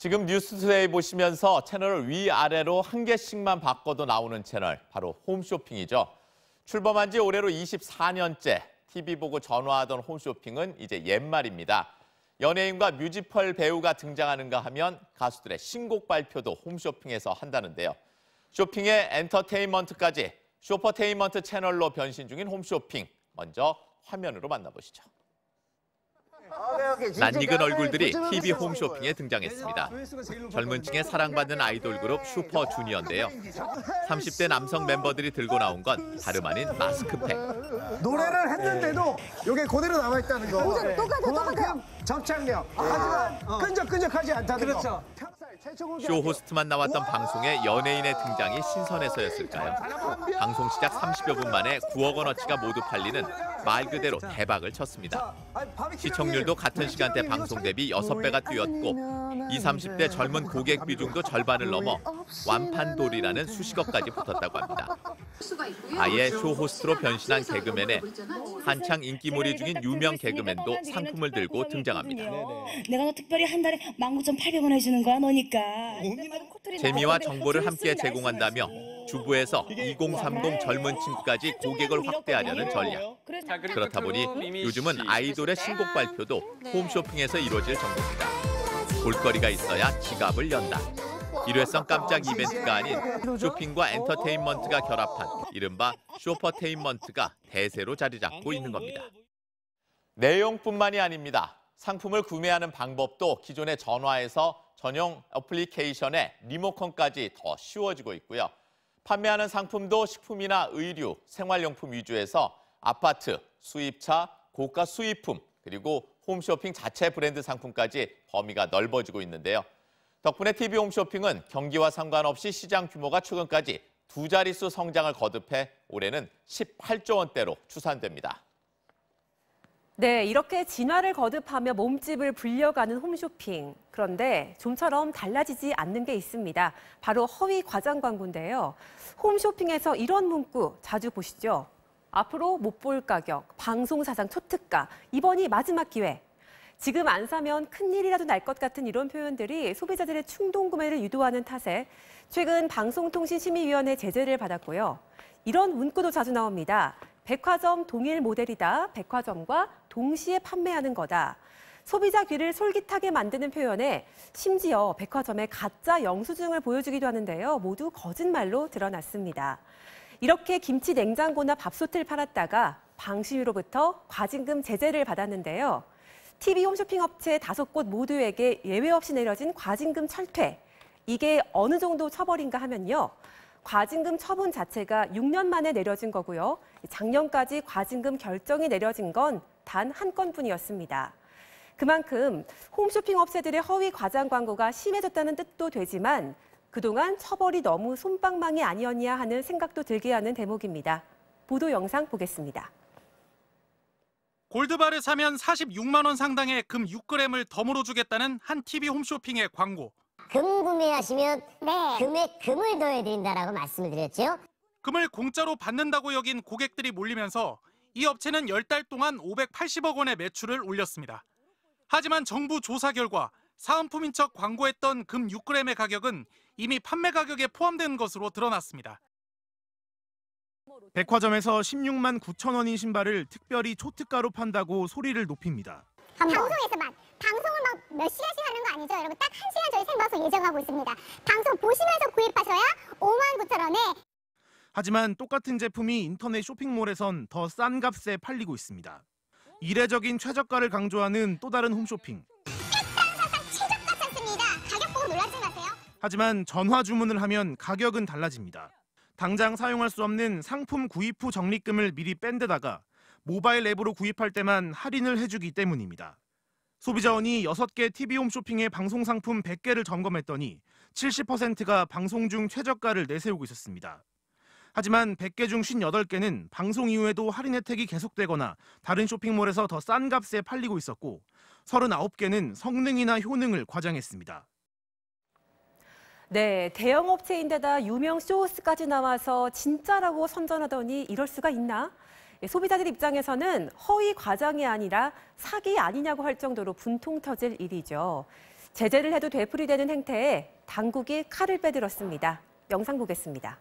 지금 뉴스투데이 보시면서 채널을 위아래로 한 개씩만 바꿔도 나오는 채널, 바로 홈쇼핑이죠. 출범한 지 올해로 24년째, TV 보고 전화하던 홈쇼핑은 이제 옛말입니다. 연예인과 뮤지컬 배우가 등장하는가 하면 가수들의 신곡 발표도 홈쇼핑에서 한다는데요. 쇼핑의 엔터테인먼트까지 쇼퍼테인먼트 채널로 변신 중인 홈쇼핑, 먼저 화면으로 만나보시죠. 낯익은 얼굴들이 TV 홈쇼핑에 등장했습니다. 젊은 층에 사랑받는 아이돌 그룹 슈퍼주니어인데요. 30대 남성 member들이 들고 나온 건 다름 아닌 마스크팩. 노래를 했는데도 이게 그대로 남아있다는 거. 똑같아요. 접착력. 하지만 끈적끈적하지 않다는 거. 쇼 호스트만 나왔던 방송에 연예인의 등장이 신선해서였을까요? 방송 시작 30여 분 만에 9억 원어치가 모두 팔리는 말 그대로 대박을 쳤습니다. 시청률도 같은 시간대 방송 대비 6배가 뛰었고 20, 30대 젊은 고객 비중도 절반을 넘어 완판돌이라는 수식어까지 붙었다고 합니다. 아예 쇼 호스트로 변신한 개그맨에 한창 인기몰이 중인 유명 개그맨도 상품을 들고 등장합니다. 내가 너 특별히 한 달에 19,800원 해주는 거야, 너니까. 재미와 정보를 함께 제공한다며 주부에서 2030 젊은 층까지 고객을 확대하려는 전략. 그렇다 보니 요즘은 아이돌의 신곡 발표도 홈쇼핑에서 이루어질 정도입니다. 볼거리가 있어야 지갑을 연다. 일회성 깜짝 이벤트가 아닌 쇼핑과 엔터테인먼트가 결합한 이른바 쇼퍼테인먼트가 대세로 자리 잡고 있는 겁니다. 내용뿐만이 아닙니다. 상품을 구매하는 방법도 기존의 전화에서 전용 어플리케이션에 리모컨까지 더 쉬워지고 있고요. 판매하는 상품도 식품이나 의류, 생활용품 위주에서 아파트, 수입차, 고가 수입품, 그리고 홈쇼핑 자체 브랜드 상품까지 범위가 넓어지고 있는데요. 덕분에 TV 홈쇼핑은 경기와 상관없이 시장 규모가 최근까지 두 자릿수 성장을 거듭해 올해는 18조 원대로 추산됩니다. 네, 이렇게 진화를 거듭하며 몸집을 불려가는 홈쇼핑. 그런데 좀처럼 달라지지 않는 게 있습니다. 바로 허위 과장 광고인데요. 홈쇼핑에서 이런 문구 자주 보시죠. 앞으로 못 볼 가격, 방송 사상 초특가, 이번이 마지막 기회. 지금 안 사면 큰일이라도 날 것 같은 이런 표현들이 소비자들의 충동 구매를 유도하는 탓에 최근 방송통신심의위원회 제재를 받았고요. 이런 문구도 자주 나옵니다. 백화점 동일 모델이다. 백화점과 동시에 판매하는 거다. 소비자 귀를 솔깃하게 만드는 표현에 심지어 백화점의 가짜 영수증을 보여주기도 하는데요. 모두 거짓말로 드러났습니다. 이렇게 김치 냉장고나 밥솥을 팔았다가 방시유로부터 과징금 제재를 받았는데요. TV 홈쇼핑 업체 5곳 모두에게 예외 없이 내려진 과징금 철퇴. 이게 어느 정도 처벌인가 하면요. 과징금 처분 자체가 6년 만에 내려진 거고요. 작년까지 과징금 결정이 내려진 건 단 한 건뿐이었습니다. 그만큼 홈쇼핑 업체들의 허위 과장 광고가 심해졌다는 뜻도 되지만 그동안 처벌이 너무 솜방망이 아니었냐 하는 생각도 들게 하는 대목입니다. 보도 영상 보겠습니다. 골드바를 사면 46만 원 상당의 금 6g을 덤으로 주겠다는 한 TV 홈쇼핑의 광고. 금 구매하시면 금에 금을 더해드린다라고 말씀을 드렸죠. 금을 공짜로 받는다고 여긴 고객들이 몰리면서 이 업체는 10달 동안 580억 원의 매출을 올렸습니다. 하지만 정부 조사 결과 사은품인 척 광고했던 금 6g의 가격은 이미 판매 가격에 포함된 것으로 드러났습니다. 백화점에서 16만 9천 원인 신발을 특별히 초특가로 판다고 소리를 높입니다. 방송에서만 방송을 막 몇 시간씩 하는 거 아니죠? 여러분 딱 1시간 저희 생방송 예정하고 있습니다. 방송 보시면서 구입하셔야 5만 9천 원에. 하지만 똑같은 제품이 인터넷 쇼핑몰에선 더 싼 값에 팔리고 있습니다. 이례적인 최저가를 강조하는 또 다른 홈쇼핑. 사상 최저가 찾습니다. 가격 보고 놀라지 마세요. 하지만 전화 주문을 하면 가격은 달라집니다. 당장 사용할 수 없는 상품 구입 후 적립금을 미리 뺀 데다가 모바일 앱으로 구입할 때만 할인을 해주기 때문입니다. 소비자원이 6개 TV 홈쇼핑의 방송 상품 100개를 점검했더니 70%가 방송 중 최저가를 내세우고 있었습니다. 하지만 100개 중 58개는 방송 이후에도 할인 혜택이 계속되거나 다른 쇼핑몰에서 더 싼 값에 팔리고 있었고 39개는 성능이나 효능을 과장했습니다. 네, 대형 업체인데다 유명 쇼호스까지 나와서 진짜라고 선전하더니 이럴 수가 있나? 소비자들 입장에서는 허위 과장이 아니라 사기 아니냐고 할 정도로 분통 터질 일이죠. 제재를 해도 되풀이되는 행태에 당국이 칼을 빼들었습니다. 영상 보겠습니다.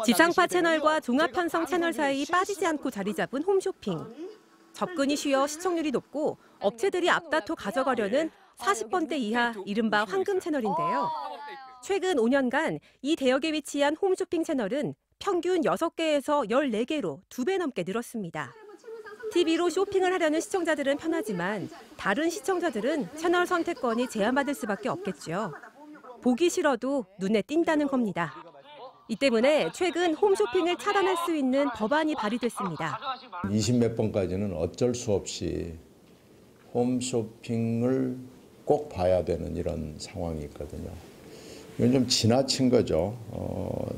지상파 채널과 종합편성 채널 사이 빠지지 않고 자리 잡은 홈쇼핑. 접근이 쉬워 시청률이 높고 업체들이 앞다퉈 가져가려는 40번대 이하 이른바 황금 채널인데요. 최근 5년간 이 대역에 위치한 홈쇼핑 채널은 평균 6개에서 14개로 2배 넘게 늘었습니다. TV로 쇼핑을 하려는 시청자들은 편하지만 다른 시청자들은 채널 선택권이 제한받을 수밖에 없겠죠. 보기 싫어도 눈에 띈다는 겁니다. 이 때문에 최근 홈쇼핑을 차단할 수 있는 법안이 발의됐습니다. 20몇 번까지는 어쩔 수 없이 홈쇼핑을 꼭 봐야 되는 이런 상황이 있거든요. 이건 좀 지나친 거죠.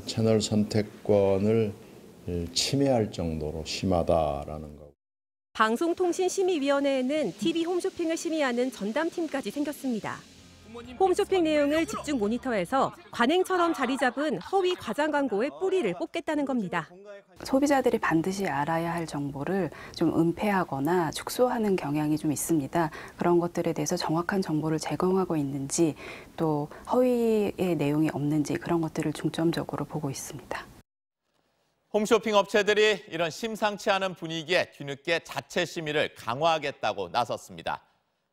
채널 선택권을 침해할 정도로 심하다라는 거. 방송통신심의위원회에는 TV 홈쇼핑을 심의하는 전담팀까지 생겼습니다. 홈쇼핑 내용을 집중 모니터해서 관행처럼 자리 잡은 허위 과장 광고의 뿌리를 뽑겠다는 겁니다. 소비자들이 반드시 알아야 할 정보를 좀 은폐하거나 축소하는 경향이 좀 있습니다. 그런 것들에 대해서 정확한 정보를 제공하고 있는지 또 허위의 내용이 없는지 그런 것들을 중점적으로 보고 있습니다. 홈쇼핑 업체들이 이런 심상치 않은 분위기에 뒤늦게 자체 심의를 강화하겠다고 나섰습니다.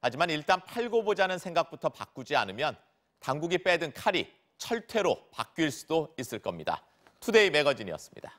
하지만 일단 팔고 보자는 생각부터 바꾸지 않으면 당국이 빼든 칼이 철퇴로 바뀔 수도 있을 겁니다. 투데이 매거진이었습니다.